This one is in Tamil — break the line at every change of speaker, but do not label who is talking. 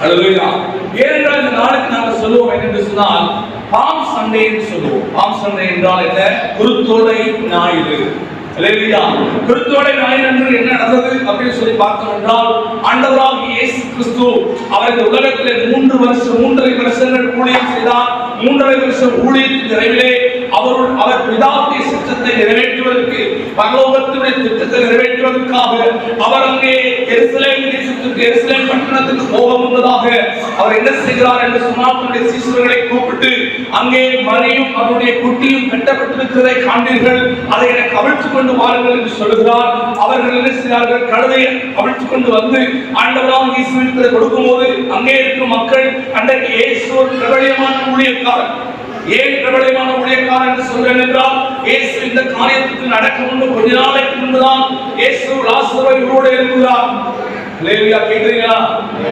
அல்லேலூயா. ஏனென்றால் இந்த நாளுக்கு நாங்கள் சொல்லுவோம் என்னென்று சொன்னால் பாம் சண்டே என்று சொல்லுவோம். பாம் சண்டே என்றால் என்ன? குருத்தோலை ஞாயிறு. அல்லேலூயா. குருத்தோலை ஞாயிறு என்று என்ன நடந்தது அப்படின்னு சொல்லி பார்த்தோம் என்றால், ஆண்டவராகிய இயேசு கிறிஸ்து அவர் இந்த உலகத்திலே 3.5 வருஷங்கள் ஊழியம் செய்தார். 3.5 வருஷம் ஊழியத்தின் நிறைவிலே அவர் பிதாவுடைய சித்தத்தை நிறைவேற்றுவதற்கு, பரலோகத்துடைய திட்டத்தை நிறைவேற்றுவதற்காக அவர் அங்கே எருசலேம் தேசத்துக்கு, எருசலேம் பட்டணத்துக்கு போக முன்னதாக அவர் என்ன செய்கிறார் என்று சொன்னால், தன்னுடைய சீஷர்களை கூப்பிட்டு, அங்கே மரியும் அவருடைய குட்டியும் கட்டப்பட்டிருக்கிறதை காண்பீர்கள், அதை எனக்கு அவிழ்த்துக் கொண்டு வாருங்கள் என்று சொல்லுகிறார். அவர்கள் என்ன செய்கிறார்கள்? கழுதையை அவிழ்த்துக் கொண்டு வந்து ஆண்டவராகிய இயேசுவிற்கு கொடுக்கும்போது அங்கே இருக்கும் மக்கள் அன்றைக்கு இயேசு ஒரு பிரபலமான ஊழியக்காரர். ஏன் பிரபலமான ஊழியக்காரர் என்று சொல்றேன் என்றால், இயேசு இந்த காரியத்துக்கு நடக்க முன்பு கொஞ்ச நாளைக்கு முன்புதான் இயேசு லாசருவை உயிரோடு எழுப்புகிறார். அல்லேலூயா. கேட்கிறீங்களா?